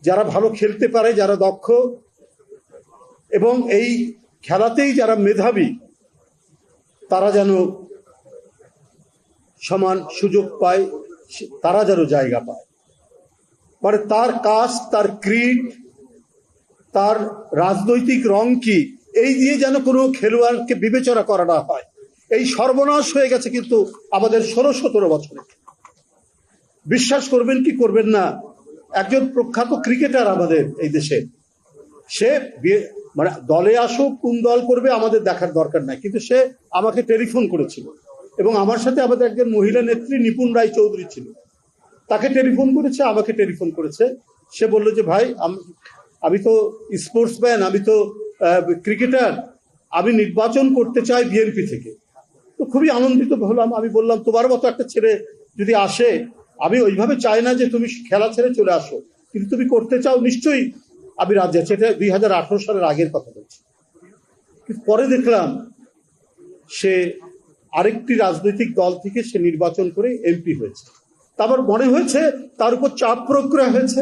যারা ভালো খেলতে পারে, যারা দক্ষ এবং এই খেলাতেই যারা মেধাবী, তারা যেন সমান সুযোগ পায়, তারা যেন জায়গা পায়। মানে তার কাস্ট, তার ক্রিড, তার রাজনৈতিক রং কি, এই দিয়ে যেন কোনো খেলোয়াড়কে বিবেচনা করা না হয়। এই সর্বনাশ হয়ে গেছে কিন্তু আমাদের 16-17 বছরে। বিশ্বাস করবেন কি করবেন না, একজন প্রখ্যাত ক্রিকেটার আমাদের এই দেশে, সে মানে দলে আসুক, কোন দল করবে আমাদের দেখার দরকার নাই, কিন্তু সে আমাকে টেলিফোন করেছিল এবং আমার সাথে আমাদের একজন মহিলা নেত্রী নিপুণ রায় চৌধুরী ছিল, তাকে টেলিফোন করেছে, আমাকে টেলিফোন করেছে। সে বলল যে ভাই, আমি তো স্পোর্টসম্যান, আমি তো ক্রিকেটার, আমি নির্বাচন করতে চাই বিএনপি থেকে। তো খুবই আনন্দিত হলাম। আমি বললাম, তোমার মতো একটা ছেলে যদি আসে, আমি ওইভাবে চাই না যে তুমি খেলা ছেড়ে চলে আসো, কিন্তু তুমি করতে চাও, নিশ্চয়ই আমি রাজি আছি। এটা 2018 সালের আগের কথা বলছি। কিন্তু পরে দেখলাম সে আরেকটি রাজনৈতিক দল থেকে সে নির্বাচন করে এমপি হয়েছে। তারপর মনে হয়েছে তার উপর চাপ প্রয়োগ করা হয়েছে,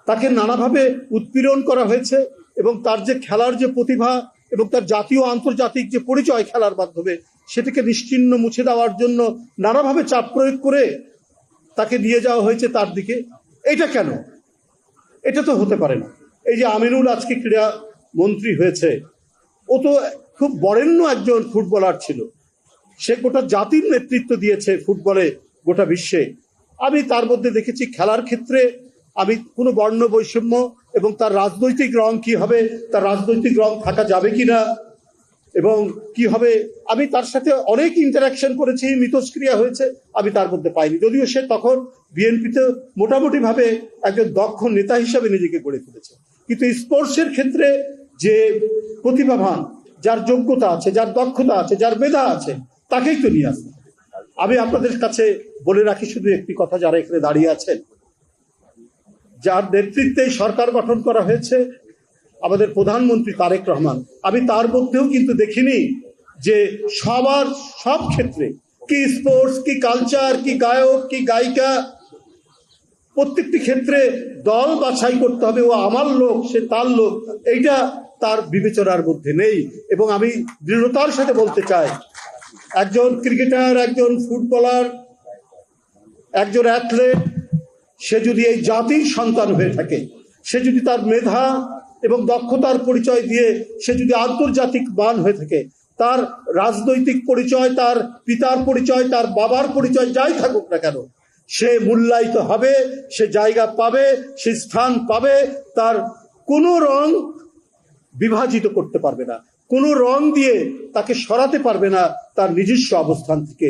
তাকে নানাভাবে উৎপীড়ন করা হয়েছে এবং তার যে খেলার যে প্রতিভা এবং তার জাতীয় আন্তর্জাতিক যে পরিচয় খেলার মাধ্যমে, সেটাকে নিশ্চিহ্ন মুছে দেওয়ার জন্য নানাভাবে চাপ প্রয়োগ করে তাকে নিয়ে যাওয়া হয়েছে তার দিকে। এটা কেন? এটা তো হতে পারে না। এই যে আমিনুল আজকে ক্রীড়া মন্ত্রী হয়েছে, ও তো খুব বরেণ্য একজন ফুটবলার ছিল, সে গোটা জাতির নেতৃত্ব দিয়েছে ফুটবলে গোটা বিশ্বে। আমি তার মধ্যে দেখেছি খেলার ক্ষেত্রে আমি কোনো বর্ণ বৈষম্য এবং তার রাজনৈতিক রং কি হবে, তার রাজনৈতিক রং থাকা যাবে কিনা এবং কি হবে, আমি তার সাথে অনেক ইন্টারাকশন করেছি, মিথস্ক্রিয়া হয়েছে, আমি তার মধ্যে পাইনি। যদিও সে তখন বিএনপিতে মোটামুটি ভাবে একজন দক্ষ নেতা হিসাবে নিজেকে গড়ে তুলেছে। কিন্তু স্পোর্টসের ক্ষেত্রে যে প্রতিভাবান, যার যোগ্যতা আছে, যার দক্ষতা আছে, যার মেধা আছে, তাকেই তো নিয়ে আসবে। আমি আপনাদের কাছে বলে রাখি শুধু একটি কথা, যারা এখানে দাঁড়িয়ে আছেন, যার নেতৃত্বে সরকার গঠন করা হয়েছে, আমাদের প্রধানমন্ত্রী তারেক রহমান, আমি তার মধ্যেও কিন্তু দেখিনি যে সব ক্ষেত্রে, কি স্পোর্টস, কি কালচার, কি গায়ক, কি গায়িকা, প্রত্যেকটি ক্ষেত্রে দল বাছাই করতে হবে, ও আমার লোক, সে তার লোক, এইটা তার বিবেচনার মধ্যে নেই। এবং আমি দৃঢ়তার সাথে বলতে চাই, একজন ক্রিকেটার, একজন ফুটবলার, একজন অ্যাথলেট, সে যদি এই জাতির সন্তান হয়ে থাকে, সে যদি তার মেধা এবং দক্ষতার পরিচয় দিয়ে সে যদি আন্তর্জাতিক মান হয়ে থাকে, তার রাজনৈতিক পরিচয়, তার পিতার পরিচয়, তার বাবার পরিচয় যাই থাকুক না কেন, সে মূল্যায়িত হবে, সে জায়গা পাবে, সে স্থান পাবে। তার কোনো রং বিভাজিত করতে পারবে না, কোনো রং দিয়ে তাকে সরাতে পারবে না তার নিজস্ব অবস্থান থেকে।